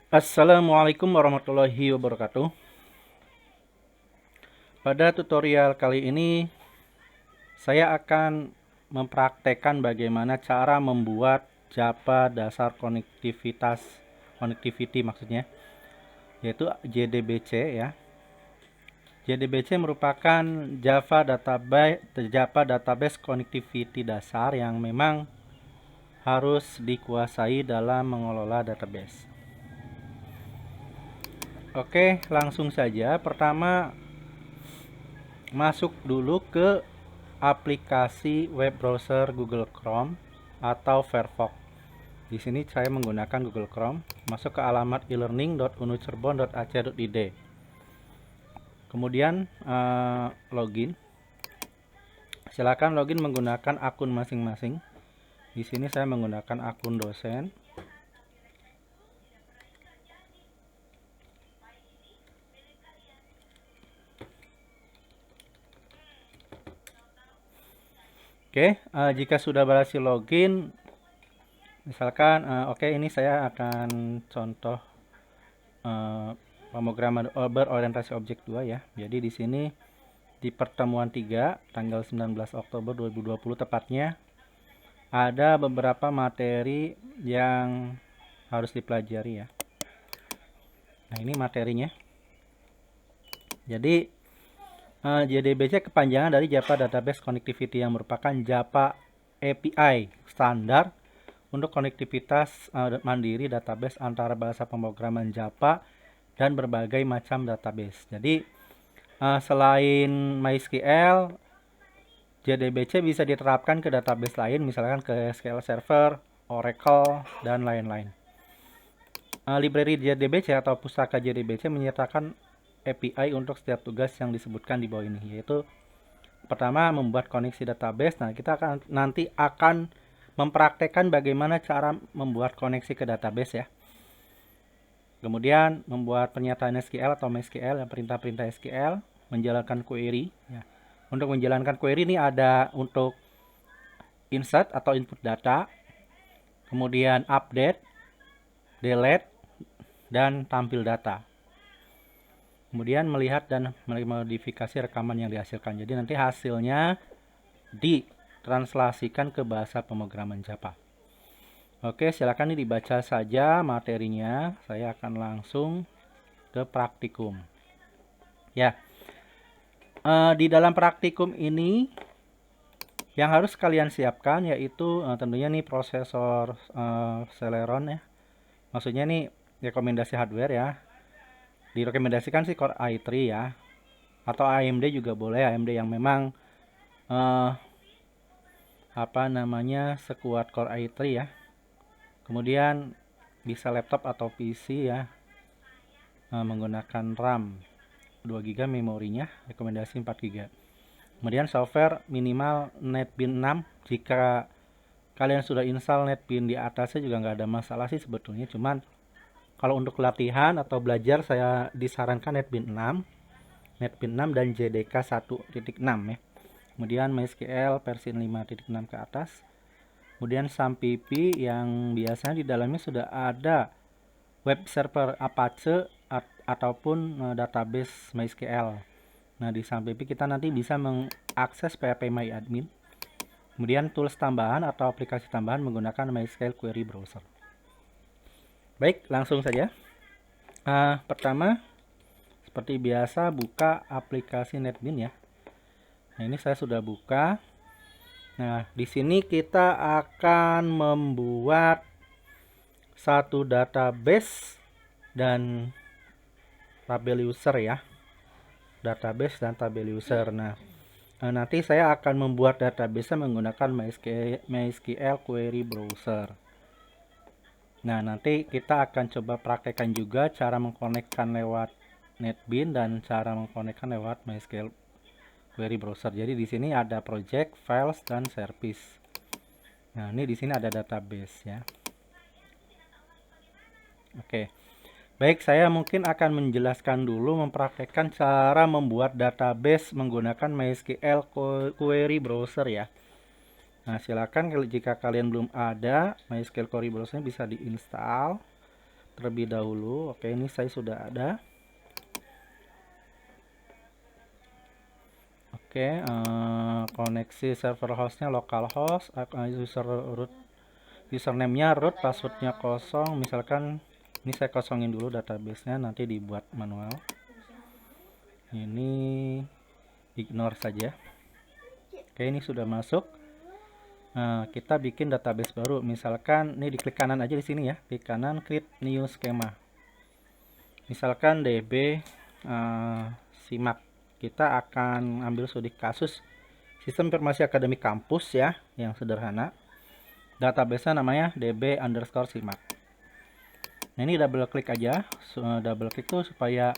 Assalamualaikum warahmatullahi wabarakatuh. Pada tutorial kali ini saya akan mempraktekkan bagaimana cara membuat Java dasar connectivity maksudnya, yaitu JDBC ya. JDBC merupakan Java database connectivity dasar yang memang harus dikuasai dalam mengelola database. Oke, langsung saja. Pertama, masuk dulu ke aplikasi web browser Google Chrome atau Firefox. Di sini saya menggunakan Google Chrome. Masuk ke alamat e-learning.unucirebon.ac.id. Kemudian login. Silakan login menggunakan akun masing-masing. Di sini saya menggunakan akun dosen. Oke, jika sudah berhasil login, misalkan, oke, ini saya akan contoh pemrograman berorientasi objek 2 ya. Jadi di sini di pertemuan 3 tanggal 19 Oktober 2020 tepatnya ada beberapa materi yang harus dipelajari ya. Nah, ini materinya. Jadi JDBC kepanjangan dari Java Database Connectivity yang merupakan Java API standar untuk konektivitas mandiri database antara bahasa pemrograman Java dan berbagai macam database. Jadi selain MySQL, JDBC bisa diterapkan ke database lain, misalkan ke SQL Server, Oracle, dan lain-lain. Library JDBC atau pustaka JDBC menyertakan API untuk setiap tugas yang disebutkan di bawah ini, yaitu pertama membuat koneksi database. Nah, kita nanti akan mempraktekkan bagaimana cara membuat koneksi ke database ya. Kemudian membuat pernyataan SQL atau MySQL, perintah-perintah SQL, menjalankan query ya. Untuk menjalankan query ini ada untuk insert atau input data, kemudian update, delete, dan tampil data. Kemudian melihat dan memodifikasi rekaman yang dihasilkan. Jadi nanti hasilnya ditranslasikan ke bahasa pemrograman Java. Oke, silakan ini dibaca saja materinya. Saya akan langsung ke praktikum. Ya, di dalam praktikum ini yang harus kalian siapkan yaitu tentunya nih prosesor Celeron ya. Maksudnya nih rekomendasi hardware ya. Direkomendasikan sih Core i3 ya, atau AMD juga boleh, AMD yang memang sekuat Core i3 ya. Kemudian bisa laptop atau PC ya, menggunakan RAM 2 GB, memorinya rekomendasi 4 GB. Kemudian software minimal NetBeans 6. Jika kalian sudah install NetBeans di atasnya juga nggak ada masalah sih sebetulnya, cuman kalau untuk latihan atau belajar saya disarankan NetBeans 6 dan JDK 1.6 ya. Kemudian MySQL versi 5.6 ke atas. Kemudian SAMPP yang biasanya di dalamnya sudah ada web server Apache ataupun database MySQL. Nah, di SAMPP kita nanti bisa mengakses PHPMyAdmin. Kemudian tools tambahan atau aplikasi tambahan menggunakan MySQL Query Browser. Baik, langsung saja. Pertama, seperti biasa buka aplikasi NetBeans ya. Nah, ini saya sudah buka. Nah, di sini kita akan membuat satu database dan tabel user ya. Database dan tabel user. Nah, nanti saya akan membuat database menggunakan MySQL Query Browser. Nah, nanti kita akan coba praktekkan juga cara mengkonekkan lewat NetBeans dan cara mengkonekkan lewat MySQL Query Browser. Jadi di sini ada project, files, dan service. Nah, ini di sini ada database ya. Oke. Baik, saya mungkin akan menjelaskan dulu mempraktekkan cara membuat database menggunakan MySQL Query Browser ya. Nah, silakan jika kalian belum ada MySQL Query Browser bisa diinstal. terlebih dahulu. Oke, ini saya sudah ada. Oke, koneksi server hostnya localhost, username-nya root, passwordnya kosong. Misalkan ini saya kosongin dulu database-nya, nanti dibuat manual. Ini ignore saja. Oke, ini sudah masuk. Kita bikin database baru. Misalkan ini diklik kanan aja di sini ya, klik kanan, create new schema. Misalkan DB SIMAK. Kita akan ambil studi kasus sistem informasi akademik kampus ya, yang sederhana. Database-nya namanya db_simak. Nah, ini double klik aja. Double klik tuh supaya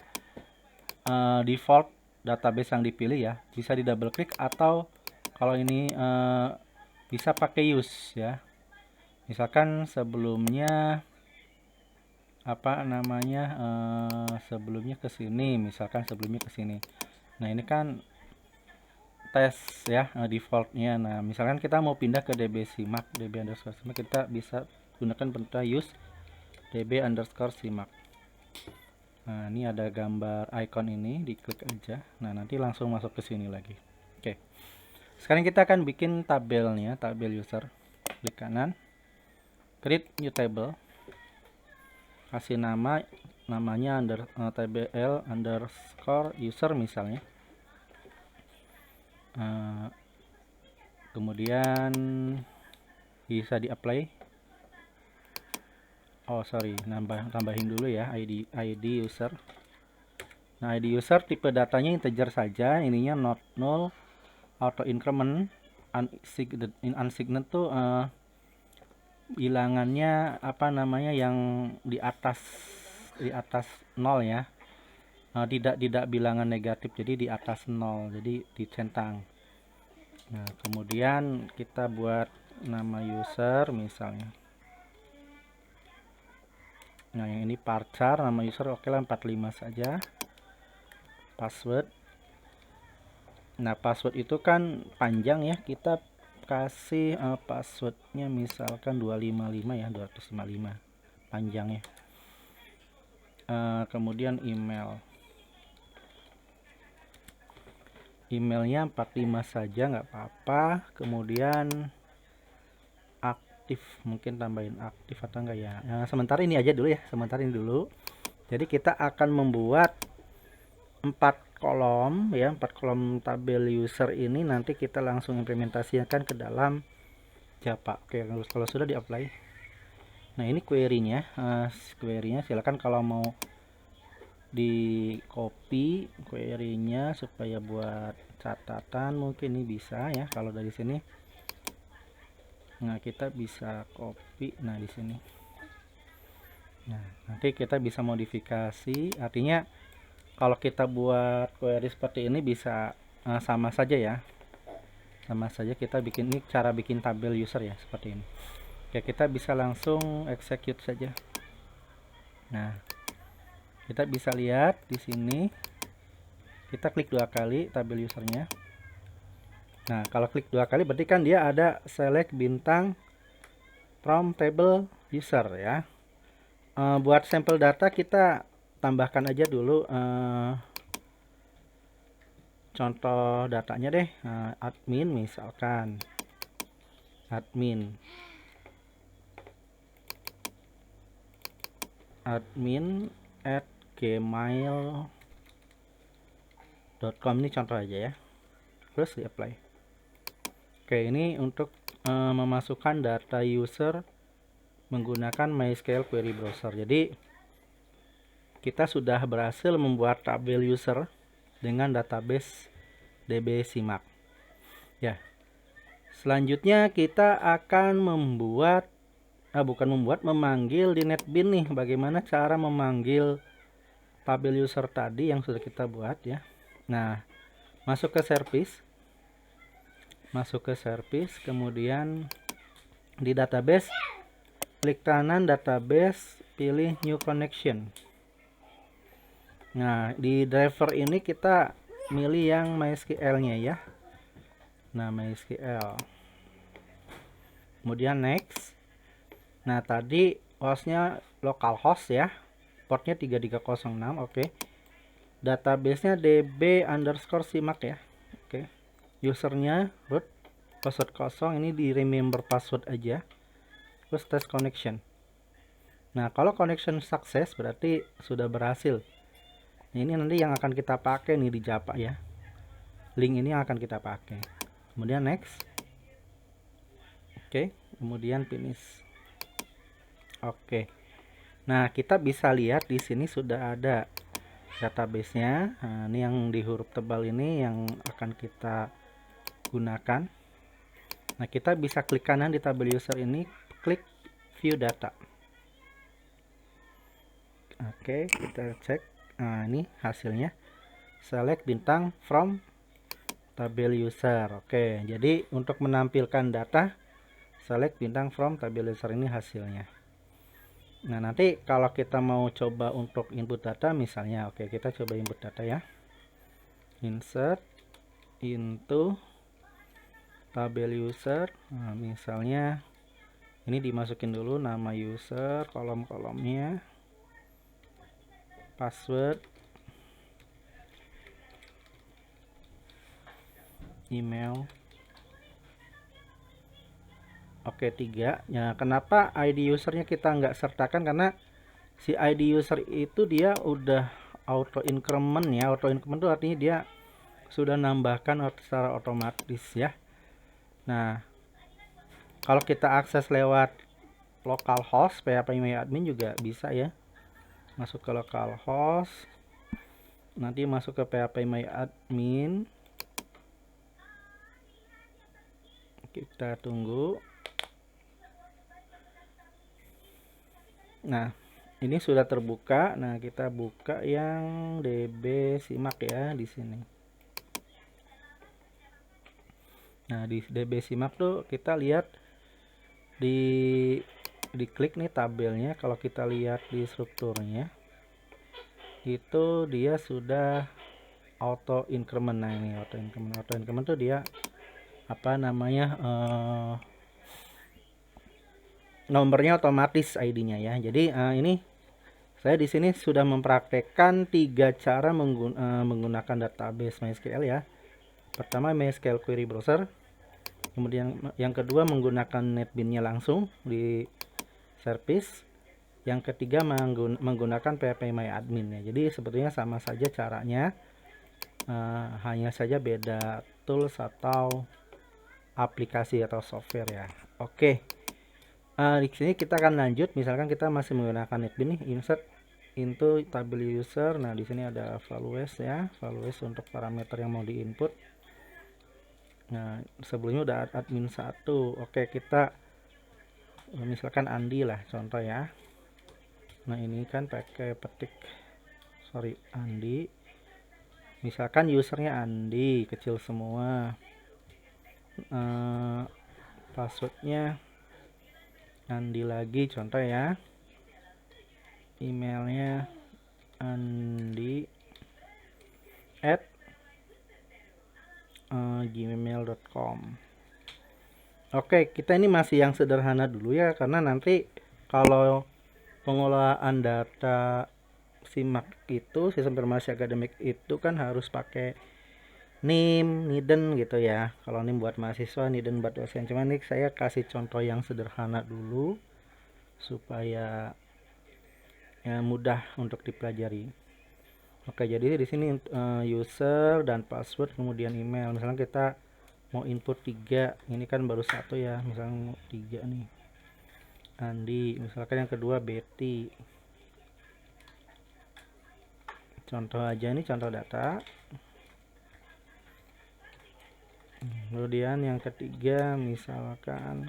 default database yang dipilih ya. Bisa di double klik atau kalau ini bisa pakai use ya. Misalkan sebelumnya apa namanya sebelumnya ke sini, misalkan sebelumnya ke sini. Nah, ini kan tes ya defaultnya. Nah, misalkan kita mau pindah ke db_simak, db_simak, kita bisa gunakan perintah use db_simak. Nah, ini ada gambar icon ini, diklik aja. Nah, nanti langsung masuk ke sini lagi. Oke. Sekarang kita akan bikin tabelnya, tabel user. Klik kanan, create new table. Kasih namanya tbl underscore user misalnya. Kemudian bisa di-apply. Oh, sorry, tambahin dulu ya ID user. Nah, ID user tipe datanya integer saja, ininya not null, auto increment, unsigned tuh bilangannya apa namanya yang di atas 0 ya. Tidak bilangan negatif, jadi di atas 0, jadi dicentang. Nah, kemudian kita buat nama user misalnya. Nah, yang ini parchar, nama user oke lah 45 saja. Password. Nah, password itu kan panjang ya, kita kasih passwordnya misalkan 255 ya, 255 panjangnya. Kemudian emailnya 45 saja nggak apa-apa. Kemudian aktif, mungkin tambahin aktif atau enggak ya. Nah, sementara ini aja dulu ya, sementara ini dulu. Jadi kita akan membuat 4 kolom ya, 4 kolom tabel user ini nanti kita langsung implementasikan ke dalam Java. Oke, kalau sudah di-apply. Nah, ini query-nya. Query-nya silakan kalau mau di copy query-nya supaya buat catatan mungkin ini bisa ya kalau dari sini. Nah, kita bisa copy di sini. Nah, nanti kita bisa modifikasi, artinya kalau kita buat query seperti ini bisa sama saja ya. Sama saja kita bikin ini cara bikin tabel user ya seperti ini. Oke, kita bisa langsung execute saja. Nah, kita bisa lihat di sini. Kita klik 2 kali tabel usernya. Nah, kalau klik 2 kali berarti kan dia ada select bintang from table user ya. Buat sampel data kita tambahkan aja dulu contoh datanya deh. Admin misalkan, admin @gmail.com, ini contoh aja ya, terus di apply. Oke, ini untuk memasukkan data user menggunakan MySQL Query Browser. Jadi kita sudah berhasil membuat tabel user dengan database DB SIMAK ya. Selanjutnya kita akan memanggil di NetBeans nih. Bagaimana cara memanggil tabel user tadi yang sudah kita buat ya. Nah, masuk ke service, kemudian di database, klik kanan database, pilih new connection. Nah, di driver ini kita milih yang MySQL-nya ya. Nah, MySQL. Kemudian next. Nah, tadi hostnya localhost ya, portnya 3306. Oke. Database-nya db_simak ya. Oke. Usernya root, password kosong, ini di remember password aja. Terus test connection. Nah, kalau connection sukses berarti sudah berhasil. Nah, ini nanti yang akan kita pakai nih di Japa ya. Link ini yang akan kita pakai. Kemudian next. Oke, kemudian finish. Oke. Nah, kita bisa lihat di sini sudah ada database-nya. Nah, ini yang di huruf tebal ini yang akan kita gunakan. Nah, kita bisa klik kanan di tabel user ini, klik view data. Oke, kita cek. Nah, ini hasilnya. Select bintang from tabel user. Oke, jadi untuk menampilkan data, select bintang from tabel user, ini hasilnya. Nah, nanti kalau kita mau coba untuk input data misalnya, oke, kita coba input data ya. Insert into tabel user. Nah, misalnya ini dimasukin dulu nama user, kolom-kolomnya, password, email. Oke, 3. Ya, kenapa ID usernya kita nggak sertakan? Karena si ID user itu dia udah auto increment ya. Auto increment itu artinya dia sudah nambahkan secara otomatis ya. Nah, kalau kita akses lewat localhost phpMyAdmin juga bisa ya. Masuk ke localhost, nanti masuk ke phpMyAdmin. Kita tunggu. Nah, ini sudah terbuka. Nah, kita buka yang db_simak ya di sini. Nah, di db_simak tuh kita lihat diklik nih tabelnya. Kalau kita lihat di strukturnya itu dia sudah auto increment. Nah, ini auto increment tuh dia apa namanya, nomornya otomatis ID-nya ya. Jadi ini saya di sini sudah mempraktekkan 3 cara menggunakan database MySQL ya. Pertama, MySQL Query Browser. Kemudian yang kedua menggunakan NetBeans-nya langsung di service. Yang ketiga menggunakan phpMyAdmin ya. Jadi sebetulnya sama saja caranya, hanya saja beda tools atau aplikasi atau software ya. Oke. Di sini kita akan lanjut. Misalkan kita masih menggunakan NetBeans nih, insert into tabel user. Nah, di sini ada values ya, values untuk parameter yang mau diinput. Nah, sebelumnya udah admin 1. Oke, kita misalkan Andi lah contoh ya. Nah, ini kan pakai petik Andi. Misalkan usernya Andi, kecil semua. Passwordnya Andi lagi contoh ya. Emailnya andi@gmail.com. Oke, kita ini masih yang sederhana dulu ya, karena nanti kalau pengelolaan data simak itu, sistem informasi akademik itu kan harus pakai NIM, NIDEN gitu ya. Kalau NIM buat mahasiswa, NIDEN buat dosen. Cuman nih saya kasih contoh yang sederhana dulu supaya ya mudah untuk dipelajari. Oke, jadi di sini user dan password, kemudian email. Misalnya kita mau input 3, ini kan baru 1 ya, misalnya 3 nih. Andi, misalkan yang kedua Betty. Contoh aja nih, contoh data. Kemudian yang ketiga misalkan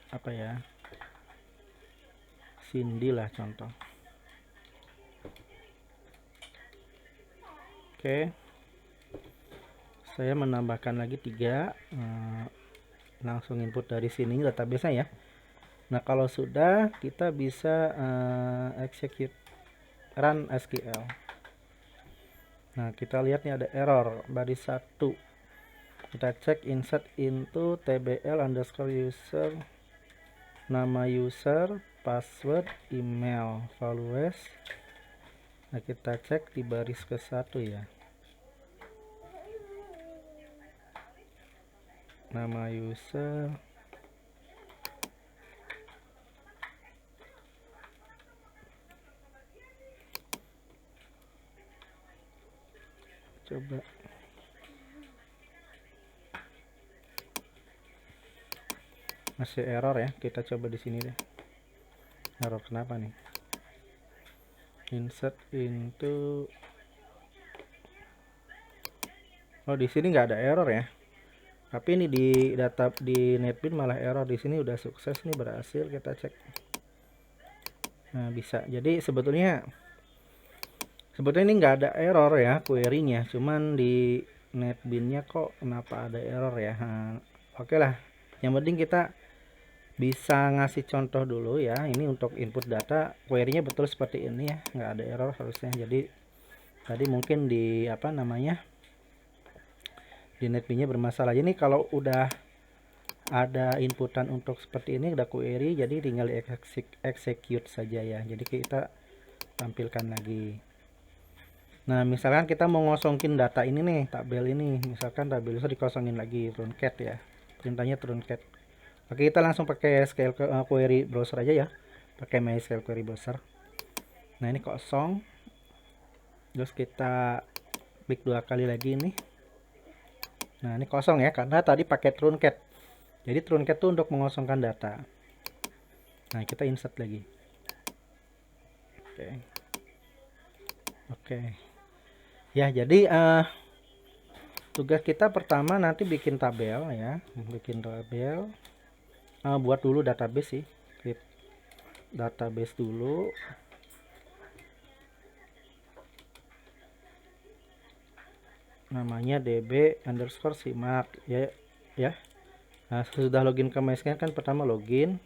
apa ya, Cindy lah contoh. Oke, saya menambahkan lagi 3, langsung input dari sini database ya. Nah, kalau sudah kita bisa execute run SQL. Nah, kita lihat nih ada error baris 1. Kita cek insert into tbl underscore user, nama user, password, email, values. Nah, kita cek di baris ke-1 ya. Nama user, coba masih error ya, kita coba di sini deh. Error kenapa nih? Insert into, oh di sini nggak ada error ya, tapi ini di data di NetBeans malah error. Di sini udah sukses nih, berhasil. Kita cek. Nah, bisa. Jadi sebetulnya ini nggak ada error ya query-nya, cuman di NetBeans-nya kok kenapa ada error ya. Nah, oke lah, yang penting kita bisa ngasih contoh dulu ya. Ini untuk input data, query-nya betul seperti ini ya, nggak ada error harusnya. Jadi tadi mungkin di apa namanya, di NetBeans-nya bermasalah. Ini kalau udah ada inputan untuk seperti ini, udah query, jadi tinggal execute saja ya. Jadi kita tampilkan lagi. Nah, misalkan kita mau ngosongin data ini nih, tabel ini, misalkan tabel itu dikosongin lagi, truncate ya, perintahnya truncate. Oke, kita langsung pakai SQL query browser aja ya, pakai MySQL query browser. Nah, ini kosong, terus kita klik 2 kali lagi ini. Nah, ini kosong ya, karena tadi pakai truncate. Jadi truncate itu untuk mengosongkan data. Nah, kita insert lagi. Oke. Ya, jadi tugas kita pertama nanti bikin tabel ya, bikin tabel. Buat dulu database sih, create database dulu. Namanya db underscore simak ya. Nah, sudah login ke MySQL kan, pertama login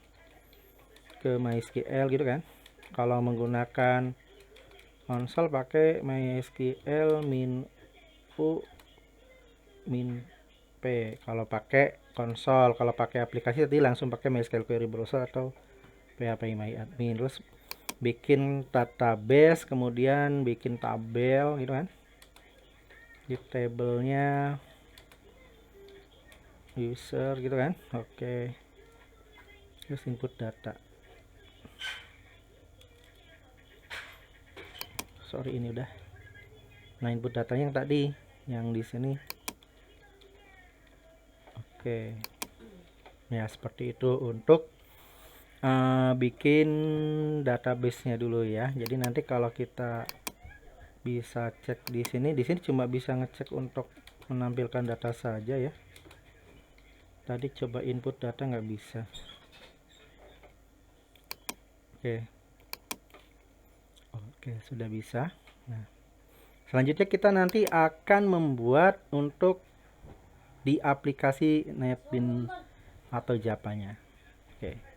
ke MySQL gitu kan. Kalau menggunakan konsol pakai MySQL -u -p. Kalau pakai konsol, kalau pakai aplikasi tadi langsung pakai MySQL query browser atau PHP My Admin. Terus bikin database, kemudian bikin tabel gitu kan. Di tabelnya user gitu kan. Oke. Terus input data. Sorry, ini udah. Nah, input datanya yang tadi, yang di sini. Oke. Ya, seperti itu untuk bikin database-nya dulu ya. Jadi nanti kalau kita bisa cek di sini cuma bisa ngecek untuk menampilkan data saja ya. Tadi coba input data nggak bisa. Oke, sudah bisa. Nah, selanjutnya kita nanti akan membuat untuk di aplikasi NetBeans atau Java-nya. Oke.